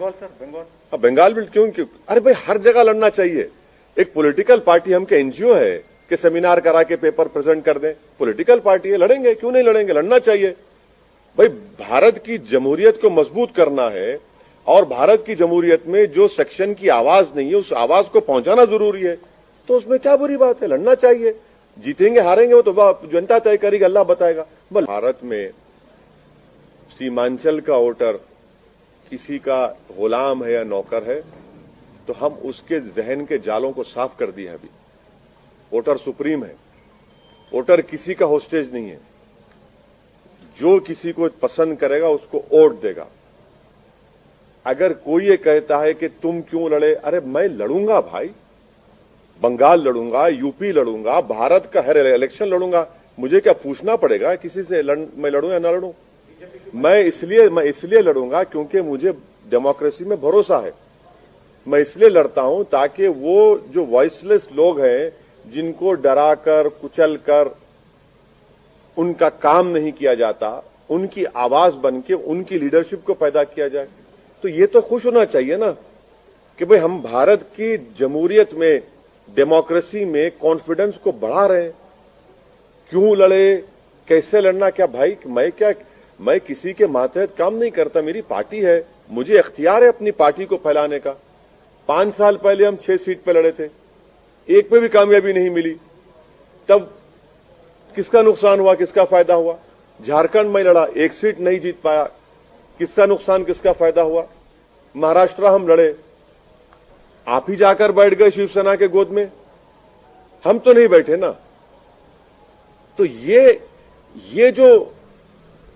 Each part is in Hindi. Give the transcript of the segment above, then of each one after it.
बंगाल सर, बंगाल। अब बंगाल में क्यों क्यों? अरे भाई हर जगह लड़ना चाहिए। एक पॉलिटिकल पार्टी हम के एनजीओ है कि सेमिनार करा के पेपर प्रेजेंट कर दें? पॉलिटिकल पार्टी है, लड़ेंगे, क्यों नहीं लड़ेंगे? लड़ना चाहिए भाई। भारत की जमहूरियत को मजबूत करना है और भारत की जमहूरियत में जो सेक्शन की आवाज नहीं है उस आवाज को पहुंचाना जरूरी है, तो उसमें क्या बुरी बात है? लड़ना चाहिए। जीतेंगे हारेंगे वो तो जनता तय करेगी, अल्लाह बताएगा। भारत में सीमांचल का वोटर किसी का गुलाम है या नौकर है, तो हम उसके जहन के जालों को साफ कर दिया। अभी वोटर सुप्रीम है, वोटर किसी का होस्टेज नहीं है। जो किसी को पसंद करेगा उसको वोट देगा। अगर कोई ये कहता है कि तुम क्यों लड़े, अरे मैं लड़ूंगा भाई, बंगाल लड़ूंगा, यूपी लड़ूंगा, भारत का हर इलेक्शन लड़ूंगा। मुझे क्या पूछना पड़ेगा किसी से मैं लड़ूं या ना लड़ूं? मैं इसलिए लड़ूंगा क्योंकि मुझे डेमोक्रेसी में भरोसा है। मैं इसलिए लड़ता हूं ताकि वो जो वॉइसलेस लोग हैं, जिनको डराकर कुचलकर उनका काम नहीं किया जाता, उनकी आवाज बनके उनकी लीडरशिप को पैदा किया जाए। तो ये तो खुश होना चाहिए ना कि भाई हम भारत की जमहूरियत में, डेमोक्रेसी में कॉन्फिडेंस को बढ़ा रहे हैं। क्यों लड़े, कैसे लड़ना? क्या भाई मैं किसी के मातहत काम नहीं करता। मेरी पार्टी है, मुझे इख्तियार है अपनी पार्टी को फैलाने का। 5 साल पहले हम 6 सीट पे लड़े थे, एक पे भी कामयाबी नहीं मिली। तब किसका नुकसान हुआ, किसका फायदा हुआ? झारखंड में लड़ा, 1 सीट नहीं जीत पाया, किसका नुकसान, किसका फायदा हुआ? महाराष्ट्र हम लड़े, आप ही जाकर बैठ गए शिवसेना के गोद में, हम तो नहीं बैठे ना। तो ये जो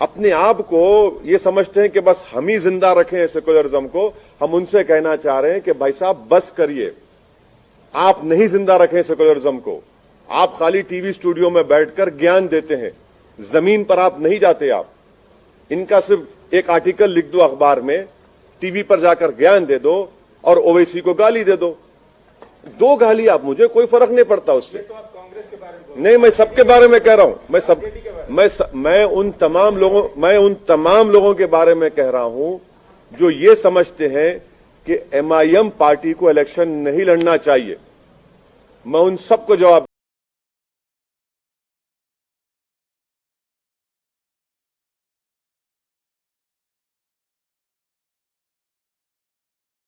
अपने आप को ये समझते हैं कि बस हम ही जिंदा रखें सेकुलरिज्म को, हम उनसे कहना चाह रहे हैं कि भाई साहब बस करिए, आप नहीं जिंदा रखें सेकुलरिज्म को। आप खाली टीवी स्टूडियो में बैठकर ज्ञान देते हैं, जमीन पर आप नहीं जाते। आप इनका सिर्फ एक आर्टिकल लिख दो अखबार में, टीवी पर जाकर ज्ञान दे दो और ओवैसी को गाली दे दो। 2 गाली आप, मुझे कोई फर्क नहीं पड़ता उससे। तो आप कांग्रेस के बारे में नहीं, मैं सबके बारे में कह रहा हूं। मैं उन तमाम लोगों के बारे में कह रहा हूं जो ये समझते हैं कि एमआईएम पार्टी को इलेक्शन नहीं लड़ना चाहिए। मैं उन सबको जवाब